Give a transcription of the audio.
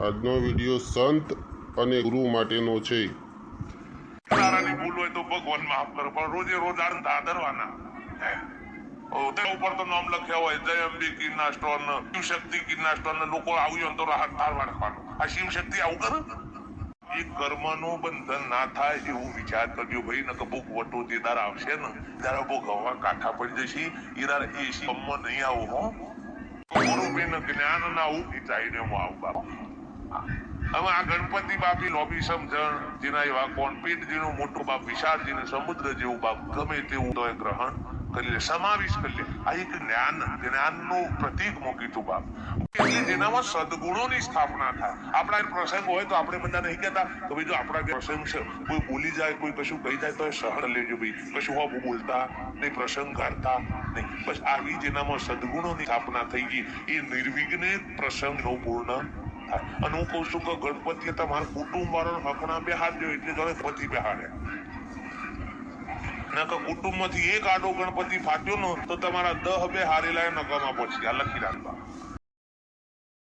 આજનો વિડીયો સંત અને ગુરુ માટેનો છે. તારાની ભૂલ હોય તો ભગવાન માફ કરે, પણ રોજે રોજ આદરવાના. ઉપર તો નામ લખ્યા હોય જય અંબે કિરના સ્ટોન, શિવશક્તિ કિરના સ્ટોન. લોકો આવ્યું તો રાહત તારવા રાખવાનું. આ શિવશક્તિ આવું કરે. એ કર્મનું બંધન ના થાય એવું વિચાર કરજો ભાઈ. નકર ભૂખ વટોતીદાર આવશે ને ત્યારે ભોગવવા કાંઠા પડી જશે. ઈરાર એસી અમ્મો નહીં આવું હો. ગુરુબેન જ્ઞાન ના ઉભી ચાહીને હું આવું બાપા. હવે આ ગણપતિ બાપી લોબી સમજણ જેના એવા કોન્ફિડ જેનું મોટું બાપ વિશાળજીને સમુદ્ર જેવું બાપ ગમે તેવું તો ગ્રહણ કરી લે, સમાવેશ કરી લે. આ એક જ્ઞાનનું પ્રતીક મૂકી તું બાપ. એટલે જેનામાં સદગુણોની સ્થાપના થાય. આપણા પ્રસંગ હોય તો આપણે બધા નહીં કહેતા કે ભાઈ જો આપણા પ્રસંગ છે, કોઈ બોલી જાય, કોઈ કશું કહી જાય તો સહન લેજો ભાઈ. કશું હોવું બોલતા નહીં, પ્રસંગ કાઢતા નહીં. બસ આવી જેનામાં સદગુણોની સ્થાપના થઈ ગઈ એ નિર્વિઘ્ને પ્રસંગનો પૂર્ણ. અને હું કઉ છું કે ગણપતિ તમારા કુટુંબ વાળા હકના બેહાડજો એટલે ગણપતિ બેહાડે. કુટુંબ માંથી એક આડો ગણપતિ ફાટ્યો ને તો તમારા 10 બે હારેલા નકામાં પહોંચી. આ લખી રાખવા.